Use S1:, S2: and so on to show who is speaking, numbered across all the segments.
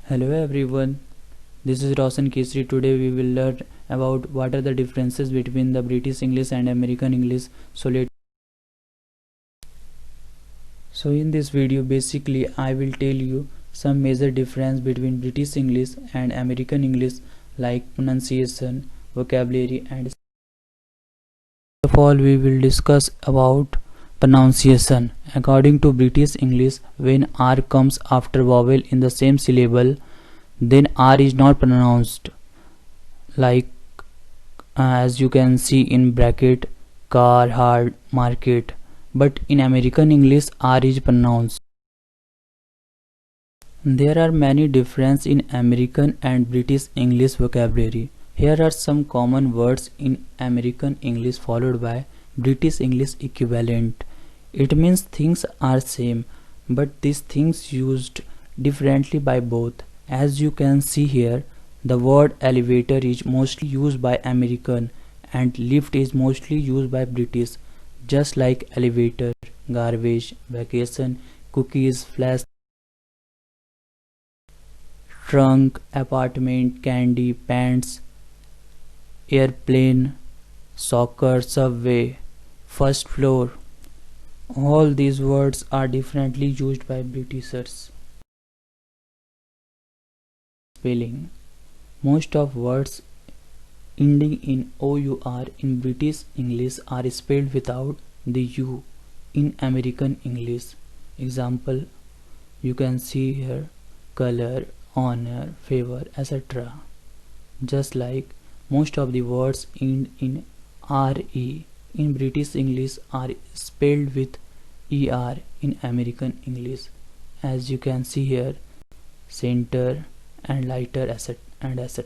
S1: Hello everyone, this is Roshan Kesri. Today we will learn about what are the differences between the British English and American English. So in this video basically I will tell you some major difference between British English and American English, like pronunciation, vocabulary, and first of all we will discuss about pronunciation. According to British English, when R comes after vowel in the same syllable, then R is not pronounced, like as you can see in bracket, car, hard, market. But in American English, R is pronounced. There are many differences in American and British English vocabulary. Here are some common words in American English followed by British English equivalent. It means things are same, but these things used differently by both. As you can see here, the word elevator is mostly used by American and lift is mostly used by British, just like elevator, garbage, vacation, cookies, flash, trunk, apartment, candy, pants, airplane, soccer, subway, first floor. All these words are differently used by Britishers. Spelling. Most of words ending in OUR in British English are spelled without the U in American English. Example, you can see here: color, honor, favor, etc. Just like most of the words end in RE in British English are spelled with ER in American English. As you can see here, center and lighter, etc.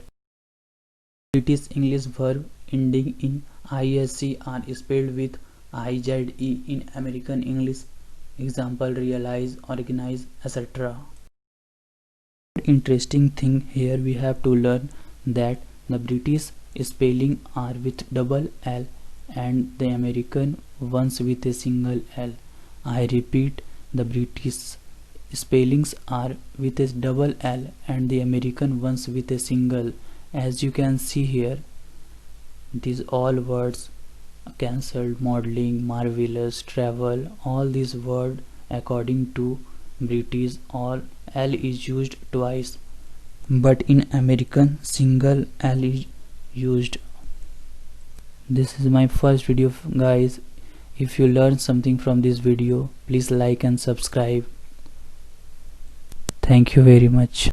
S1: British English verb ending in ISC are spelled with IZE in American English. Example, realize, organize, etc. Interesting thing here we have to learn that the British spelling are with double L and the American ones with a single L. I repeat, the British spellings are with a double L and the American ones with a single. As you can see here, these all words: cancelled, modeling, marvelous, travel, all these words according to British, all L is used twice, but in American single L is used. This is my first video, guys. If you learned something from this video, please like and subscribe. Thank you very much.